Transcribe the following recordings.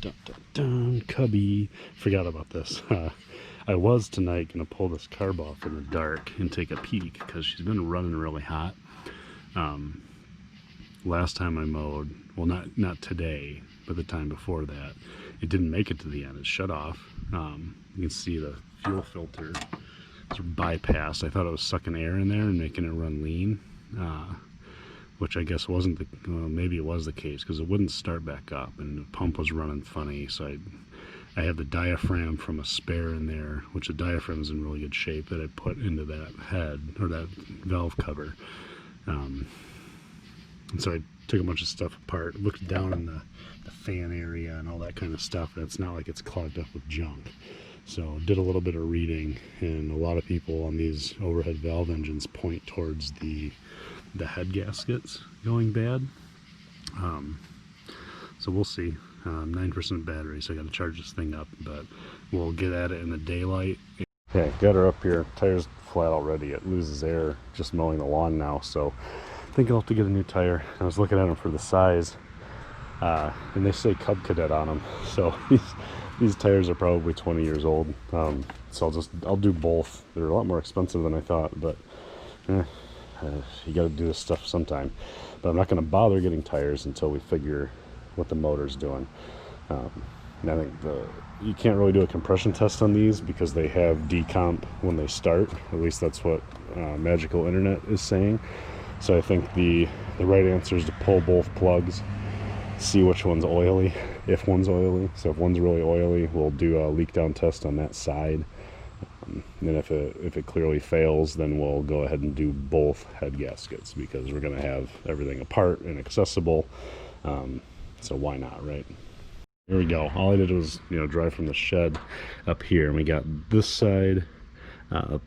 Dun, dun, dun, Cubby. Forgot about this. I was tonight going to pull this carb off in the dark and take a peek because she's been running really hot. Last time I mowed, well, not today, but the time before that, it didn't make it to the end. It shut off. You can see the fuel filter sort of bypassed. I thought it was sucking air in there and making it run lean, which I guess wasn't the, well, maybe it was the case because it wouldn't start back up and the pump was running funny. So I have the diaphragm from a spare in there, which the diaphragm is in really good shape, that I put into that head or that valve cover. And so I took a bunch of stuff apart, looked down in the fan area and all that kind of stuff, and it's not like it's clogged up with junk. So did a little bit of reading, and a lot of people on these overhead valve engines point towards the head gaskets going bad. So we'll see. 9% battery, so I got to charge this thing up, but we'll get at it in the daylight. Okay, got her up here. Tire's flat already. It loses air just mowing the lawn now, so I think I'll have to get a new tire. I was looking at them for the size, and they say Cub Cadet on them, so these tires are probably 20 years old. So I'll do both. They're a lot more expensive than I thought, but you got to do this stuff sometime. But I'm not going to bother getting tires until we figure what the motor's doing. And I think you can't really do a compression test on these because they have decomp when they start. At least that's what Magical Internet is saying. So I think the right answer is to pull both plugs, see which one's oily, if one's oily. So if one's really oily, we'll do a leak down test on that side. And if it clearly fails, then we'll go ahead and do both head gaskets because we're going to have everything apart and accessible. So why not, right? Here we go. All I did was, drive from the shed up here, and we got this side.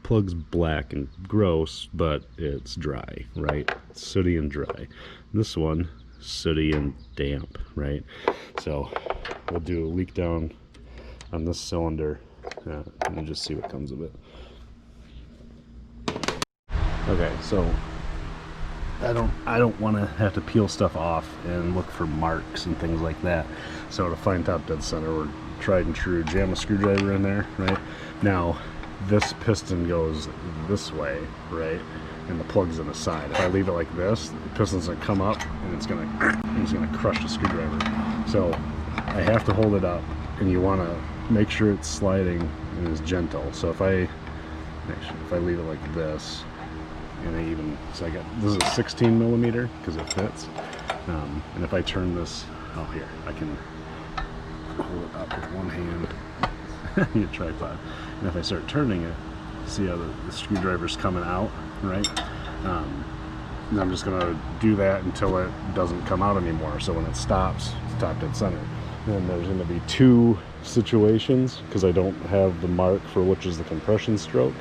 Plug's black and gross, but it's dry, right? It's sooty and dry. This one, sooty and damp, right? So we'll do a leak down on this cylinder and just see what comes of it. Okay, so I don't want to have to peel stuff off and look for marks and things like that. So to find top dead center, we're tried and true, jam a screwdriver in there, right? Now this piston goes this way, right? And the plug's in the side. If I leave it like this, the piston's gonna come up and it's gonna crush the screwdriver. So I have to hold it up, and you want to make sure it's sliding and is gentle. So if I leave it like this, and so I got, this is a 16 millimeter because it fits. And if I turn this, here, I can hold it up with one hand, your tripod. And if I start turning it, see how the screwdriver's coming out, right? And I'm just gonna do that until it doesn't come out anymore. So when it stops, it's top dead center. And there's gonna be two situations because I don't have the mark for which is the compression stroke.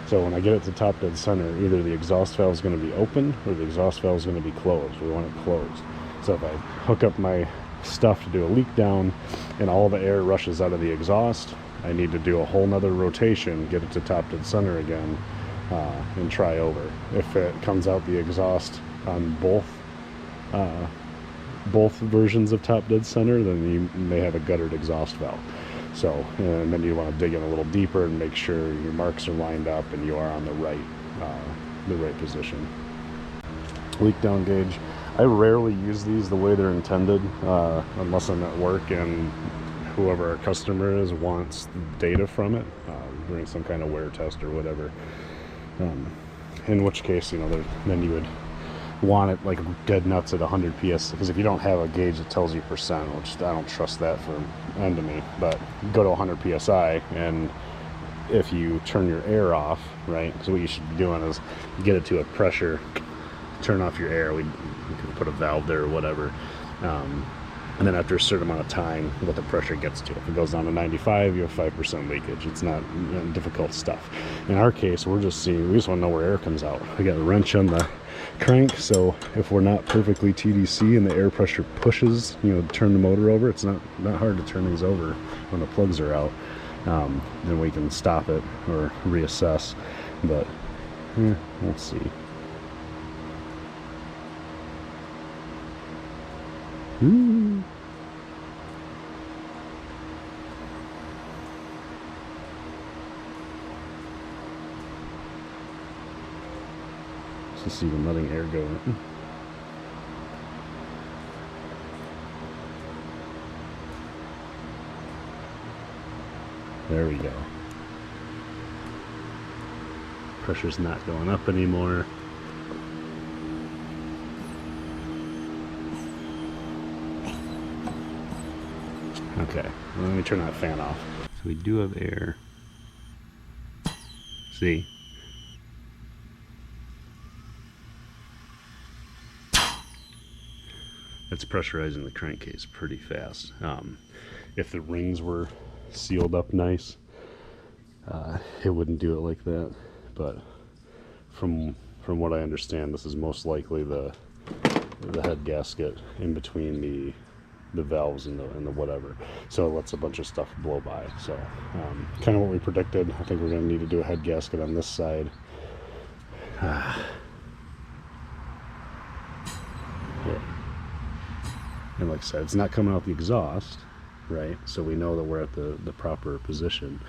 So when I get it to top dead center, either the exhaust valve is going to be open or the exhaust valve is going to be closed. We want it closed. So if I hook up my stuff to do a leak down and all the air rushes out of the exhaust, I need to do a whole nother rotation, get it to top dead center again, and try over. If it comes out the exhaust on both versions of top dead center, then you may have a guttered exhaust valve. So, and then you want to dig in a little deeper and make sure your marks are lined up and you are on the right position. Leak down gauge. I rarely use these the way they're intended, unless I'm at work and whoever our customer is wants data from it, during some kind of wear test or whatever. In which case, then you would want it like dead nuts at 100 ps, because if you don't have a gauge that tells you percent, which I don't trust that for end of me, but go to 100 psi, and if you turn your air off, right, because what you should be doing is get it to a pressure, turn off your air, we can put a valve there or whatever, and then after a certain amount of time what the pressure gets to. If it goes down to 95, you have 5% leakage. It's not difficult stuff. In our case, we just want to know where air comes out. We got a wrench on the crank, so if we're not perfectly TDC and the air pressure pushes, turn the motor over, it's not hard to turn these over when the plugs are out. Then we can stop it or reassess, but we'll see. Ooh. Just even letting air go. There we go. Pressure's not going up anymore. Okay, well, let me turn that fan off. So we do have air. See? That's pressurizing the crankcase pretty fast. If the rings were sealed up nice, it wouldn't do it like that. But from what I understand, this is most likely the head gasket in between the valves and the whatever, so it lets a bunch of stuff blow by. So kind of what we predicted. I think we're going to need to do a head gasket on this side. Yeah. And like I said, it's not coming out the exhaust, right? So we know that we're at the proper position.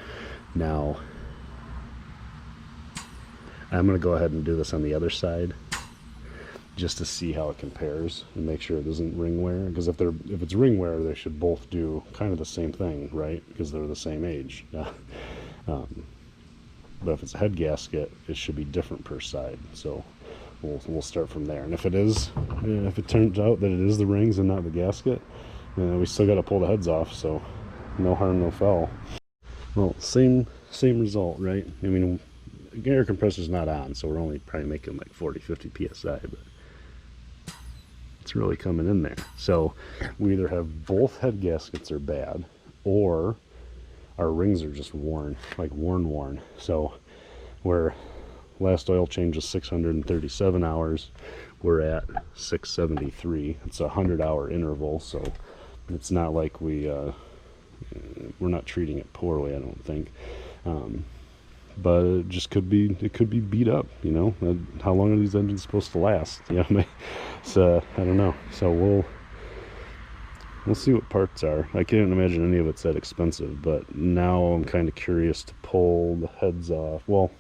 Now I'm going to go ahead and do this on the other side just to see how it compares and make sure it isn't ring wear, because if it's ring wear, they should both do kind of the same thing, right? Because they're the same age. But if it's a head gasket, it should be different per side. So we'll start from there. And if it turns out that it is the rings and not the gasket, we still got to pull the heads off. So no harm, no foul. Well, same result, right? I mean, air compressor's not on, so we're only probably making like 40-50 psi, but it's really coming in there. So we either have both head gaskets are bad, or our rings are just worn, like worn. So where last oil change is 637 hours, we're at 673. It's a 100-hour interval, so it's not like we're not treating it poorly, I don't think. But it just could be beat up, you know. How long are these engines supposed to last? Yeah, so I don't know. So we'll see what parts are. I can't imagine any of it's that expensive, but now I'm kind of curious to pull the heads off. Well,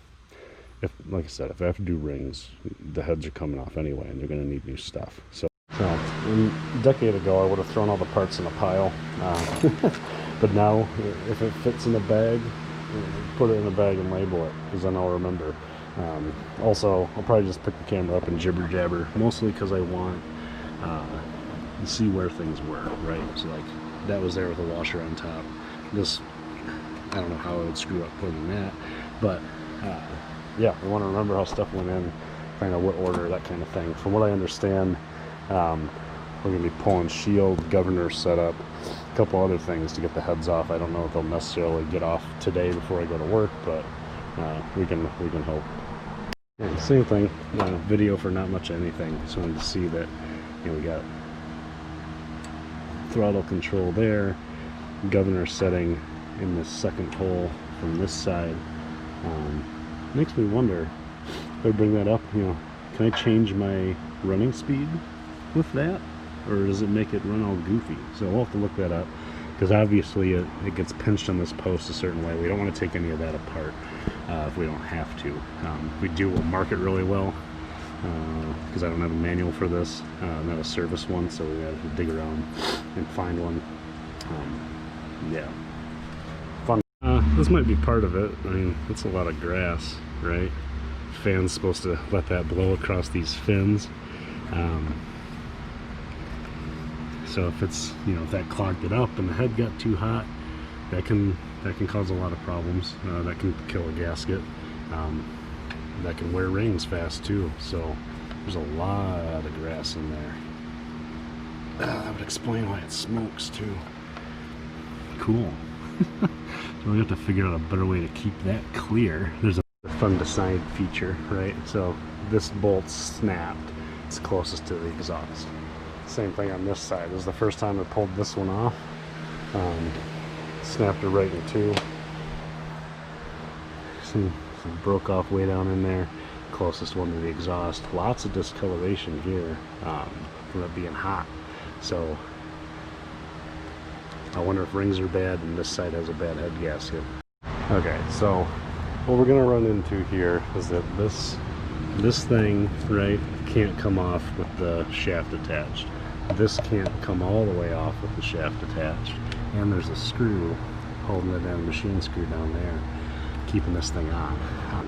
like I said, if I have to do rings, the heads are coming off anyway, and they're going to need new stuff. So a decade ago, I would have thrown all the parts in a pile, but now if it fits in a bag, put it in a bag and label it, because then I'll remember. Also, I'll probably just pick the camera up and jibber jabber, mostly because I want to see where things were, right? So like that was there with a washer on top. This, I don't know how I would screw up putting that, but yeah, I want to remember how stuff went in, kind of what order, that kind of thing. From what I understand, we're going to be pulling shield, governor setup, a couple other things to get the heads off. I don't know if they'll necessarily get off today before I go to work, but we can hope. And same thing, video for not much of anything. Just wanted to see that, you know, we got throttle control there, governor setting in the second hole from this side. Makes me wonder if I bring that up, you know, can I change my running speed with that, or does it make it run all goofy? So we'll have to look that up, because obviously it gets pinched on this post a certain way. We don't want to take any of that apart if we don't have to. If we do, we'll mark it really well, because I don't have a manual for this, not a service one, so we have to dig around and find one. Yeah, fun. This might be part of it. I mean, it's a lot of grass, right? Fan's supposed to let that blow across these fins. So if it's, you know, if that clogged it up and the head got too hot, that can cause a lot of problems. That can kill a gasket. That can wear rings fast too. So there's a lot of grass in there. That would explain why it smokes too. Cool. So we have to figure out a better way to keep that clear. There's a fun decide feature, right? So this bolt's snapped. It's closest to the exhaust. Same thing on this side. This is the first time I pulled this one off. Snapped it right in two. Some broke off way down in there. Closest one to the exhaust. Lots of discoloration here from it being hot. So I wonder if rings are bad and this side has a bad head gasket. Okay, so what we're going to run into here is that this this thing, right, can't come off with the shaft attached. This can't come all the way off with the shaft attached. And there's a screw holding it down, a machine screw down there, keeping this thing on.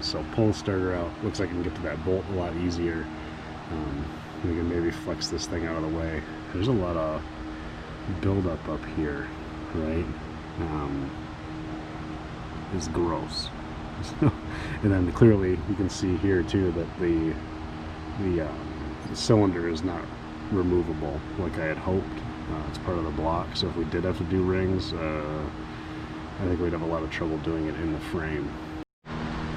So pull the starter out. Looks like I can get to that bolt a lot easier. We can maybe flex this thing out of the way. There's a lot of buildup up here, right? It's gross. And then clearly you can see here too that the cylinder is not removable like I had hoped. It's part of the block, so if we did have to do rings, I think we'd have a lot of trouble doing it in the frame.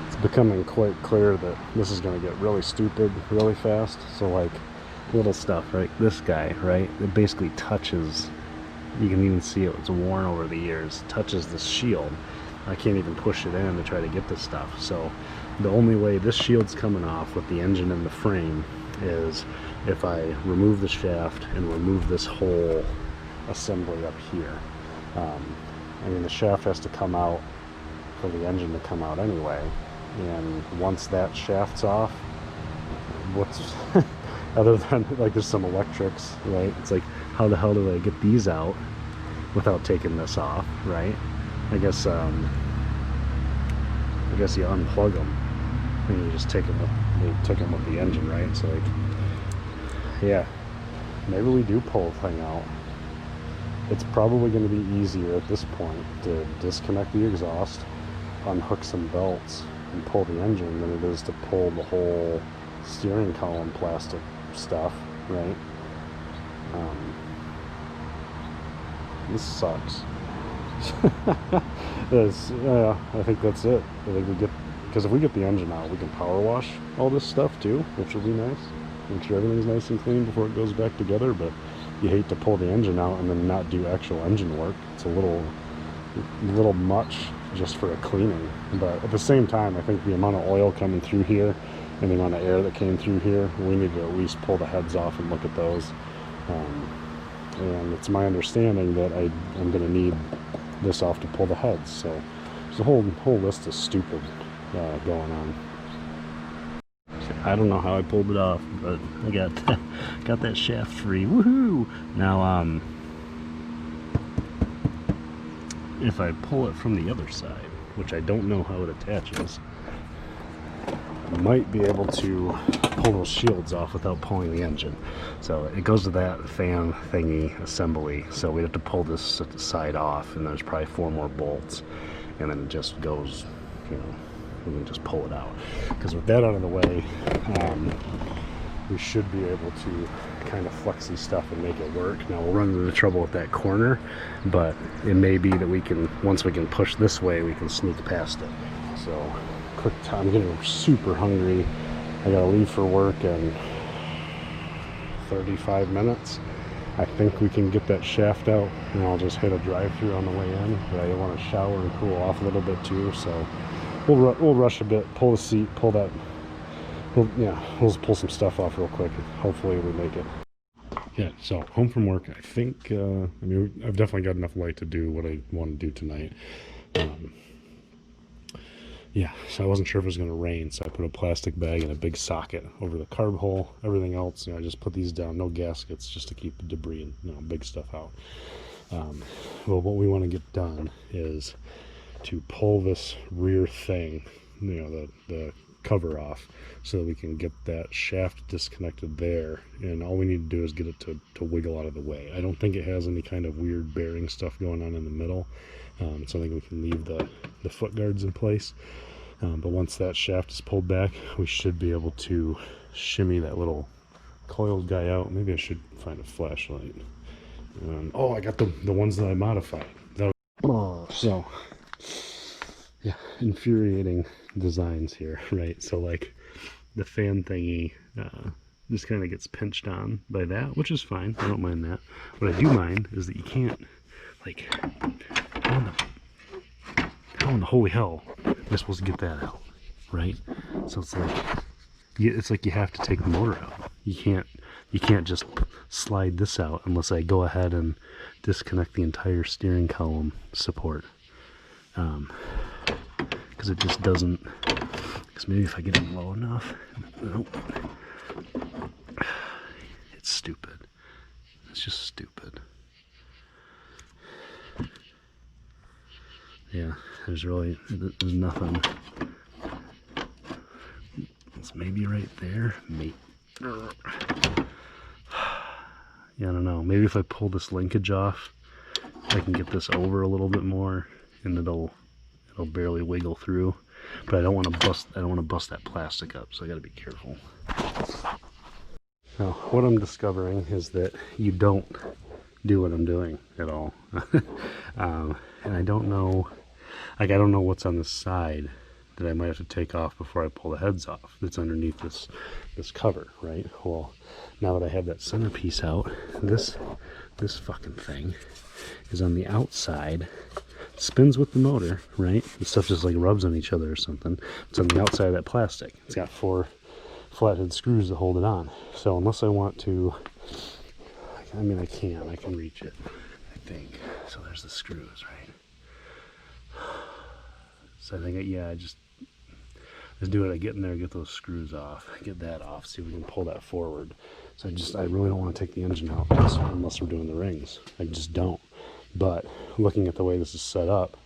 It's becoming quite clear that this is going to get really stupid really fast. So like little stuff, right? This guy, right? It basically touches, you can even see it's worn over the years, touches this shield. I can't even push it in to try to get this stuff. So the only way this shield's coming off with the engine and the frame is if I remove the shaft and remove this whole assembly up here. I mean, the shaft has to come out for the engine to come out anyway, and once that shaft's off, what's other than like there's some electrics, right? It's like, how the hell do I get these out without taking this off, right? I guess you unplug them and you just take them with the engine, right? So like, yeah, maybe we do pull the thing out. It's probably going to be easier at this point to disconnect the exhaust, unhook some belts, and pull the engine than it is to pull the whole steering column plastic stuff, right? This sucks. I think that's it. I think we get, because if we get the engine out, we can power wash all this stuff too, which will be nice. Make sure everything's nice and clean before it goes back together, but you hate to pull the engine out and then not do actual engine work. It's a little much just for a cleaning. But at the same time, I think the amount of oil coming through here and the amount of air that came through here, we need to at least pull the heads off and look at those. And it's my understanding that I'm going to need this off to pull the heads. So there's a whole list of stupid going on. I don't know how I pulled it off, but I got that shaft free. Woohoo! Now, if I pull it from the other side, which I don't know how it attaches, I might be able to pull those shields off without pulling the engine. So it goes to that fan thingy assembly. So we have to pull this side off, and there's probably 4 more bolts, and then it just goes, you know, we can just pull it out. Because with that out of the way, we should be able to kind of flex these stuff and make it work. Now we'll run into trouble with that corner, but it may be that we can, once we can push this way, we can sneak past it. So quick time, I'm getting super hungry. I gotta leave for work in 35 minutes. I think we can get that shaft out, and I'll just hit a drive-through on the way in, but I want to shower and cool off a little bit too, so we'll rush a bit, pull the seat, pull that, we'll pull some stuff off real quick, and hopefully we make it. Yeah, so home from work. I think, I mean, I've definitely got enough light to do what I want to do tonight. Yeah, so I wasn't sure if it was going to rain, so I put a plastic bag and a big socket over the carb hole. Everything else, you know, I just put these down, no gaskets, just to keep the debris and, you know, big stuff out. Well, what we want to get done is to pull this rear thing, you know, the cover off, so that we can get that shaft disconnected there, and all we need to do is get it to wiggle out of the way. I don't think it has any kind of weird bearing stuff going on in the middle, so I think we can leave the foot guards in place, but once that shaft is pulled back, we should be able to shimmy that little coiled guy out. Maybe I should find a flashlight. Oh, I got the ones that I modified. So yeah, infuriating designs here, right? So like the fan thingy just kind of gets pinched on by that, which is fine. I don't mind that. What I do mind is that you can't, like, how in the holy hell am I supposed to get that out, right? So it's like you have to take the motor out. You can't just slide this out unless I go ahead and disconnect the entire steering column support. because it just doesn't, because maybe if I get it low enough, nope. It's stupid. It's just stupid. Yeah, there's nothing. It's maybe right there. Maybe. Yeah, I don't know. Maybe if I pull this linkage off, I can get this over a little bit more, and it'll barely wiggle through. But I don't want to bust that plastic up, so I got to be careful. Now, what I'm discovering is that you don't do what I'm doing at all. And I don't know, like, I don't know what's on the side that I might have to take off before I pull the heads off that's underneath this cover, right? Well, now that I have that centerpiece out, this fucking thing is on the outside, spins with the motor, right? The stuff just like rubs on each other or something. It's on the outside of that plastic. It's got 4 flathead screws to hold it on. So unless I want to, I mean, I can reach it, I think. So there's the screws, right? So I think, yeah, I just do it. I get in there, get those screws off, get that off, see if we can pull that forward. So I really don't want to take the engine out unless we're doing the rings. I just don't. But looking at the way this is set up,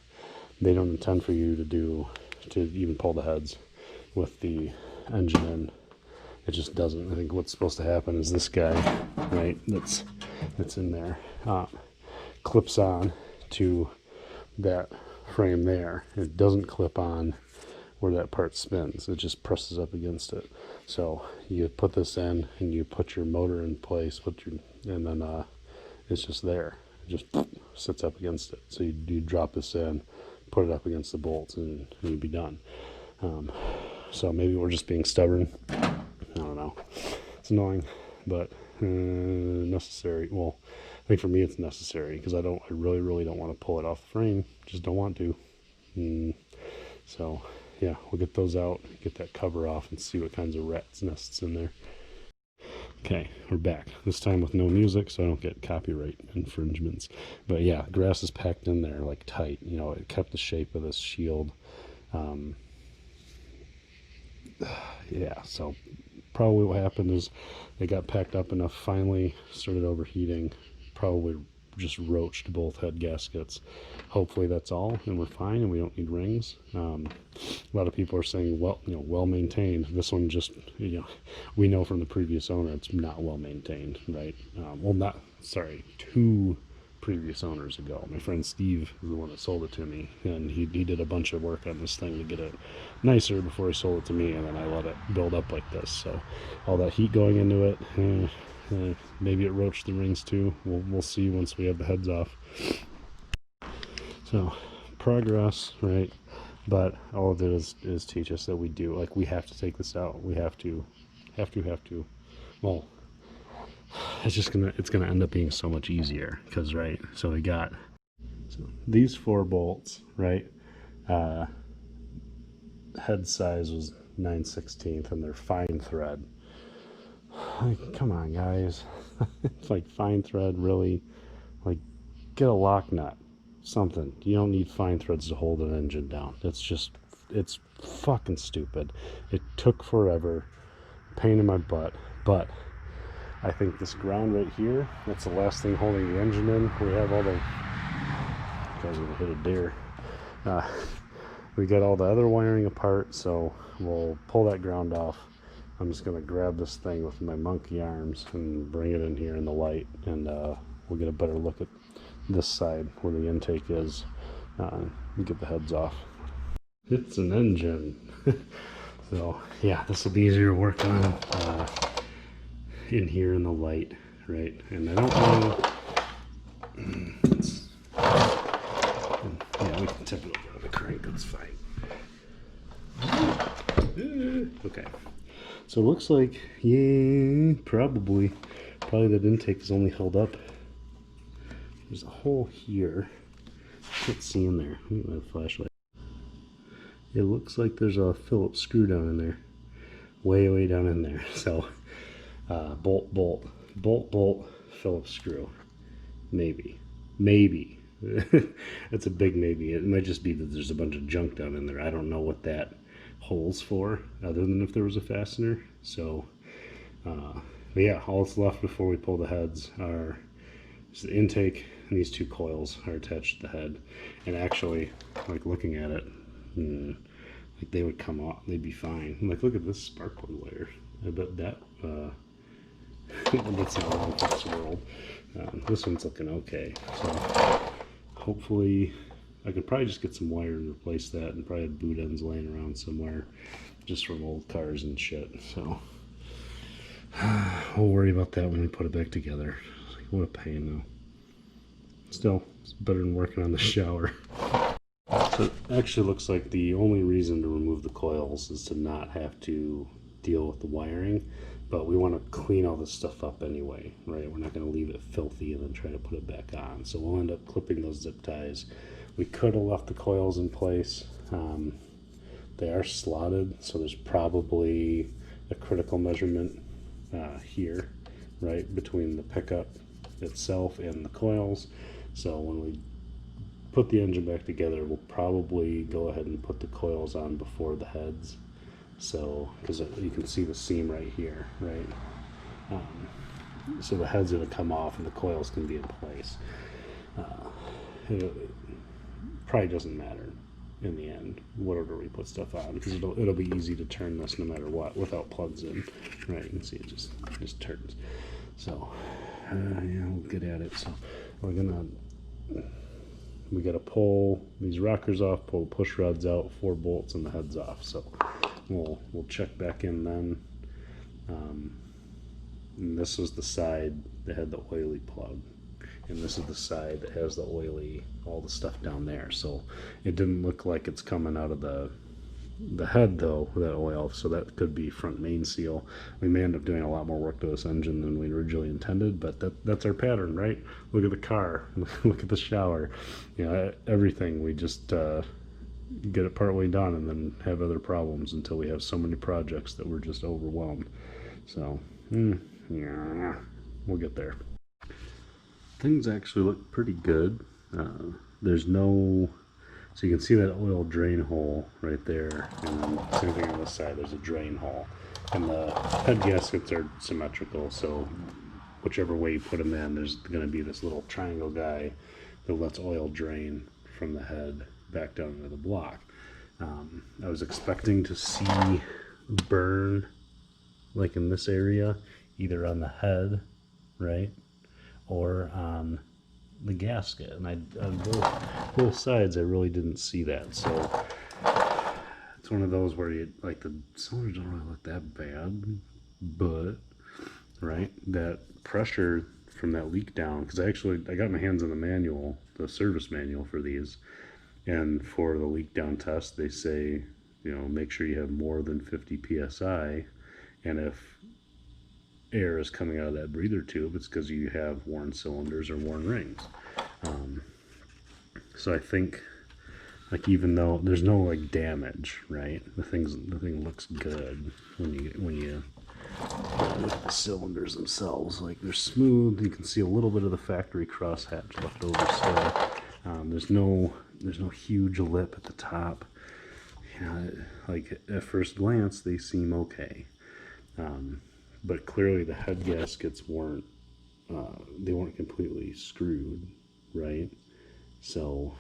they don't intend for you to even pull the heads with the engine in. It just doesn't. I think what's supposed to happen is this guy, right, that's in there, clips on to that frame there. It doesn't clip on where that part spins. It just presses up against it. So you put this in and you put your motor in place, and then it's just there. It just sits up against it. So you drop this in, put it up against the bolts, and you'd be done. So maybe we're just being stubborn. I don't know. It's annoying, but necessary. Well, I think for me it's necessary because I really don't want to pull it off the frame. Just don't want to. So yeah, we'll get those out, get that cover off, and see what kinds of rats nests in there. Okay, we're back. This time with no music, so I don't get copyright infringements. But yeah, grass is packed in there like tight. You know, it kept the shape of this shield. Yeah, so probably what happened is it got packed up enough, finally started overheating, probably just roached both head gaskets. Hopefully that's all and we're fine and we don't need rings. A lot of people are saying, well, well maintained. This one just, we know from the previous owner it's not well maintained, right? Well, not, sorry, 2 previous owners ago. My friend Steve is the one that sold it to me, and he did a bunch of work on this thing to get it nicer before he sold it to me, and then I let it build up like this. So all that heat going into it, maybe it roached the rings too. We'll see once we have the heads off. So progress, right? But all of it is teach us that we have to take this out. We have to. Well, it's gonna end up being so much easier because, right, so we got these 4 bolts, right? Head size was 9/16 and they're fine thread. Like, come on guys. It's like fine thread, really? Like, get a lock nut, something. You don't need fine threads to hold an engine down. It's fucking stupid. It took forever, pain in my butt, but I think this ground right here, that's the last thing holding the engine in. We have all the, guys are gonna hit a deer. We got all the other wiring apart, so we'll pull that ground off. I'm just gonna grab this thing with my monkey arms and bring it in here in the light, and we'll get a better look at this side where the intake is. We get the heads off. It's an engine. So yeah, this will be easier to work on. In here in the light, right? And I don't know. Yeah, we can tip it over on the crank. That's fine. Okay. So it looks like, yeah, probably that intake is only held up. There's a hole here. Can't see in there. Let me get my flashlight. It looks like there's a Phillips screw down in there, way down in there. So. Bolt, Phillips screw. Maybe. It's a big maybe. It might just be that there's a bunch of junk down in there. I don't know what that hole's for, other than if there was a fastener. So, but yeah, all that's left before we pull the heads are just the intake, and these two coils are attached to the head. And actually, like looking at it, like they would come off, they'd be fine. Like, look at this spark plug wire. I bet that that's not long for this world. This one's looking okay. So hopefully I could probably just get some wire and replace that, and probably have boot ends laying around somewhere just from old cars and shit. So we'll worry about that when we put it back together. Like, what a pain though. Still, it's better than working on the shower. So it actually looks like the only reason to remove the coils is to not have to deal with the wiring, but we want to clean all this stuff up anyway, right? We're not going to leave it filthy and then try to put it back on. So we'll end up clipping those zip ties. We could have left the coils in place. They are slotted, so there's probably a critical measurement here, right, between the pickup itself and the coils. So when we put the engine back together, we'll probably go ahead and put the coils on before the heads. So, because you can see the seam right here, right? So the head's going to come off and the coils can be in place. It probably doesn't matter in the end, whatever we put stuff on, because it'll be easy to turn this no matter what without plugs in, right? You can see it just turns. So, yeah, we'll get at it. So we got to pull these rockers off, pull the push rods out, 4 bolts, and the heads off. So we'll check back in then. And this was the side that had the oily plug, and this is the side that has the oily, all the stuff down there. So it didn't look like it's coming out of the head though, that oil, so that could be front main seal. We may end up doing a lot more work to this engine than we originally intended, but that's our pattern, right? Look at the car, look at the shower, you know, everything. We just get it partway done and then have other problems until we have so many projects that we're just overwhelmed. So yeah, we'll get there. Things actually look pretty good. There's no, so you can see that oil drain hole right there, and then same thing on this side, there's a drain hole. And the head gaskets are symmetrical, so whichever way you put them in, there's going to be this little triangle guy that lets oil drain from the head back down into the block. I was expecting to see burn like in this area, either on the head, right, or on the gasket, and on both sides I really didn't see that. So it's one of those where you, like, the cylinders don't really look that bad, but right, that pressure from that leak down, because I got my hands on the manual, the service manual for these, and for the leak down test they say, you know, make sure you have more than 50 psi, and if air is coming out of that breather tube, it's because you have worn cylinders or worn rings. So I think, like, even though there's no like damage, right, the thing looks good when you look at the cylinders themselves. Like, they're smooth. You can see a little bit of the factory crosshatch left over still. There's no huge lip at the top. You know, like at first glance they seem okay. But clearly the head gaskets weren't completely screwed, right? So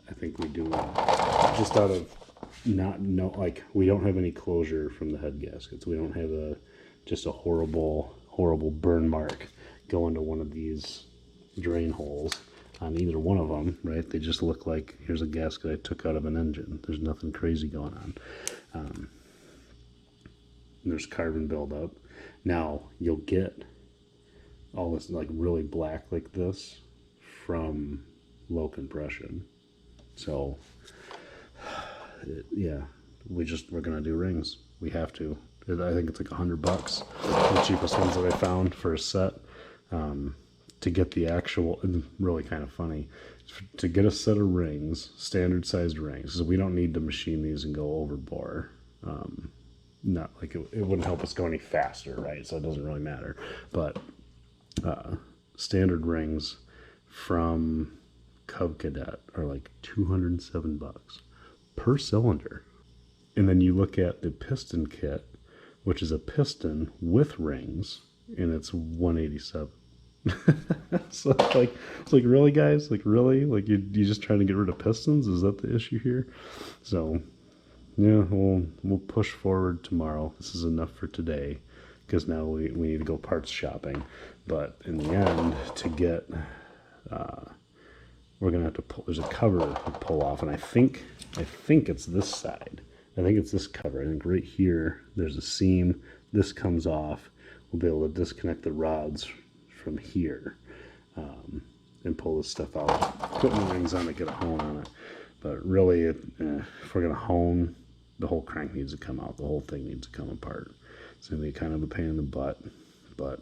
I think we do, just out of like, we don't have any closure from the head gaskets. We don't have just a horrible burn mark going to one of these drain holes on either one of them, right? They just look like, here's a gasket I took out of an engine. There's nothing crazy going on. There's carbon buildup. Now you'll get all this like really black like this from low compression. So yeah, we're gonna do rings. We have to. I think it's like $100, the cheapest ones that I found for a set. To get the actual, really kind of funny, to get a set of rings, standard sized rings, because we don't need to machine these and go overboard. Not like it wouldn't help us go any faster, right? So it doesn't really matter. But standard rings from Cub Cadet are like $207 per cylinder. And then you look at the piston kit, which is a piston with rings, and it's $187. So it's like really, guys, like really, like you just trying to get rid of pistons? Is that the issue here? So yeah, we'll push forward tomorrow. This is enough for today, because now we need to go parts shopping. But in the end, to get we're gonna have to pull. There's a cover to pull off, and I think it's this side. I think it's this cover. I think right here there's a seam. This comes off. We'll be able to disconnect the rods from here and pull this stuff out. Putting the rings on to get a hone on it. But really, if we're gonna hone, the whole crank needs to come out. The whole thing needs to come apart. It's gonna be kind of a pain in the butt, but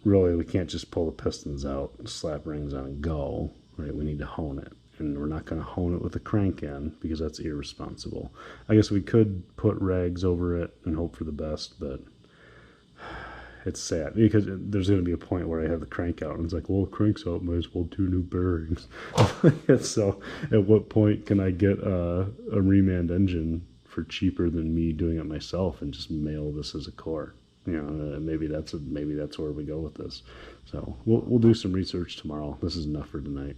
really, we can't just pull the pistons out, slap rings on, and go. Right? We need to hone it, and we're not going to hone it with a crank in, because that's irresponsible. I guess we could put rags over it and hope for the best, but it's sad, because there's going to be a point where I have the crank out, and it's like, well, crank's out, might as well do new bearings. So at what point can I get a remand engine for cheaper than me doing it myself and just mail this as a core? You know, maybe that's where we go with this. So we'll do some research tomorrow. This is enough for tonight.